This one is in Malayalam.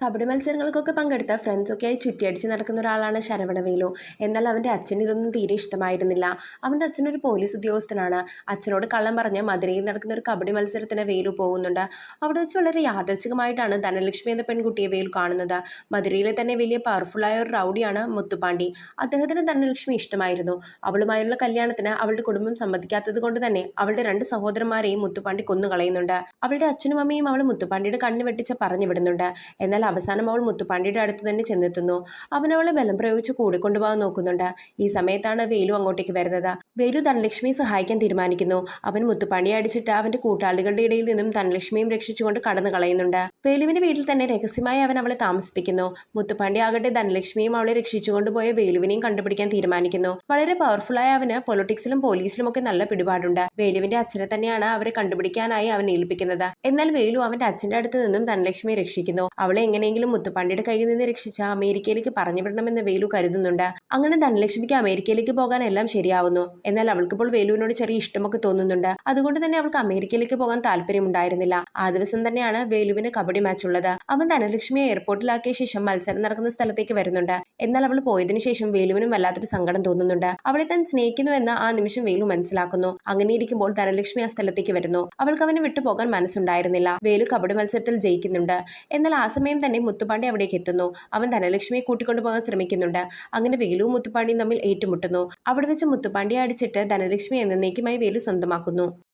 കബഡി മത്സരങ്ങൾക്കൊക്കെ പങ്കെടുത്ത ഫ്രണ്ട്സൊക്കെയായി ചുറ്റിയടിച്ച് നടക്കുന്ന ഒരാളാണ് ശരവണവേലു. എന്നാൽ അവൻ്റെ അച്ഛന് ഇതൊന്നും തീരെ ഇഷ്ടമായിരുന്നില്ല. അവൻ്റെ അച്ഛനൊരു പോലീസ് ഉദ്യോഗസ്ഥനാണ്. അച്ഛനോട് കള്ളം പറഞ്ഞ് മധുരയിൽ നടക്കുന്ന ഒരു കബഡി മത്സരത്തിന് വേലു പോകുന്നുണ്ട്. അവിടെ വെച്ച് വളരെ യാദൃച്ഛികമായിട്ടാണ് ധനലക്ഷ്മി എന്ന പെൺകുട്ടിയെ വേലു കാണുന്നത്. മധുരയിലെ തന്നെ വലിയ പവർഫുള്ളായ ഒരു റൗഡിയാണ് മുത്തുപാണ്ടി. അദ്ദേഹത്തിന് ധനലക്ഷ്മി ഇഷ്ടമായിരുന്നു. അവളുമായുള്ള കല്യാണത്തിന് അവളുടെ കുടുംബം സമ്മതിക്കാത്തത് കൊണ്ട് തന്നെ അവളുടെ 2 സഹോദരന്മാരെയും മുത്തുപാണ്ടി കൊന്നുകളയുന്നുണ്ട്. അവളുടെ അച്ഛനും അമ്മയും അവൾ മുത്തുപാണ്ടിയുടെ കണ്ണ് വെട്ടിച്ച് പറഞ്ഞു വിടുന്നുണ്ട്. എന്നാൽ അവസാനം അവൾ മുത്തുപാണ്ടിയുടെ അടുത്ത് തന്നെ ചെന്നെത്തുന്നു. അവൻ അവളെ ബലം പ്രയോഗിച്ച് കൂടിക്കൊണ്ടുപോകാൻ നോക്കുന്നുണ്ട്. ഈ സമയത്താണ് വേലു അങ്ങോട്ടേക്ക് വരുന്നത്. വേലു ധനലക്ഷ്മിയെ സഹായിക്കാൻ തീരുമാനിക്കുന്നു. അവൻ മുത്തുപാണ്ടിയെ അടിച്ചിട്ട് അവന്റെ കൂട്ടാളികളുടെ ഇടയിൽ നിന്നും ധനലക്ഷ്മിയും രക്ഷിച്ചുകൊണ്ട് കടന്നു കളയുന്നുണ്ട്. വേലുവിന്റെ വീട്ടിൽ തന്നെ രഹസ്യമായി അവൻ അവളെ താമസിപ്പിക്കുന്നു. മുത്തുപാണ്ടി ആകട്ടെ ധനലക്ഷ്മിയും അവളെ രക്ഷിച്ചുകൊണ്ടുപോയ വേലുവിനെയും കണ്ടുപിടിക്കാൻ തീരുമാനിക്കുന്നു. വളരെ പവർഫുള്ളായ അവന് പൊളിറ്റിക്സിലും പോലീസിലും ഒക്കെ നല്ല പിടിപാടുണ്ട്. വേലുവിന്റെ അച്ഛനെ തന്നെയാണ് അവരെ കണ്ടുപിടിക്കാനായി അവൻ ഏൽപ്പിക്കുന്നത്. എന്നാൽ വേലു അവന്റെ അച്ഛന്റെ അടുത്ത് നിന്നും ധനലക്ഷ്മിയെ രക്ഷിക്കുന്നു. അവളെ എങ്ങനെയെങ്കിലും മുത്തുപാണ്ടിയുടെ കയ്യിൽ നിന്ന് രക്ഷിച്ച് അമേരിക്കയിലേക്ക് പറഞ്ഞു വിടണമെന്ന് വേലു കരുതുന്നുണ്ട്. അങ്ങനെ ധനലക്ഷ്മിക്ക് അമേരിക്കയിലേക്ക് പോകാൻ എല്ലാം ശരിയാവുന്നു. എന്നാൽ അവൾക്കിപ്പോൾ വേലുവിനോട് ചെറിയ ഇഷ്ടമൊക്കെ തോന്നുന്നുണ്ട്. അതുകൊണ്ട് തന്നെ അവൾക്ക് അമേരിക്കയിലേക്ക് പോകാൻ താല്പര്യമുണ്ടായിരുന്നില്ല. ആ ദിവസം തന്നെയാണ് വേലുവിന് കബഡി മാച്ച് ഉള്ളത്. അവൻ ധനലക്ഷ്മിയെ എയർപോർട്ടിലാക്കിയ ശേഷം മത്സരം നടക്കുന്ന സ്ഥലത്തേക്ക് വരുന്നുണ്ട്. എന്നാൽ അവൾ പോയതിനു ശേഷം വേലുവിനും വല്ലാത്തൊരു സങ്കടം തോന്നുന്നുണ്ട്. അവളെ താൻ സ്നേഹിക്കുന്നുവെന്ന് ആ നിമിഷം വേലു മനസ്സിലാക്കുന്നു. അങ്ങനെ ഇരിക്കുമ്പോൾ ധനലക്ഷ്മി ആ സ്ഥലത്തേക്ക് വരുന്നു. അവൾക്ക് അവനെ വിട്ടുപോകാൻ മനസ്സുണ്ടായിരുന്നില്ല. വേലു കബഡി മത്സരത്തിൽ ജയിക്കുന്നുണ്ട്. എന്നാൽ ആ സമയം തന്നെ മുത്തുപാണ്ടി അവിടേക്ക് എത്തുന്നു. അവൻ ധനലക്ഷ്മിയെ കൂട്ടിക്കൊണ്ടുപോകാൻ ശ്രമിക്കുന്നുണ്ട്. അങ്ങനെ വേലുവും മുത്തുപാണ്ടിയും തമ്മിൽ ഏറ്റുമുട്ടുന്നു. അവിടെ വെച്ച് മുത്തുപാണ്ടിയെ അടിച്ചിട്ട് ധനലക്ഷ്മി എന്നേക്കുമായി വേലു സ്വന്തമാക്കുന്നു.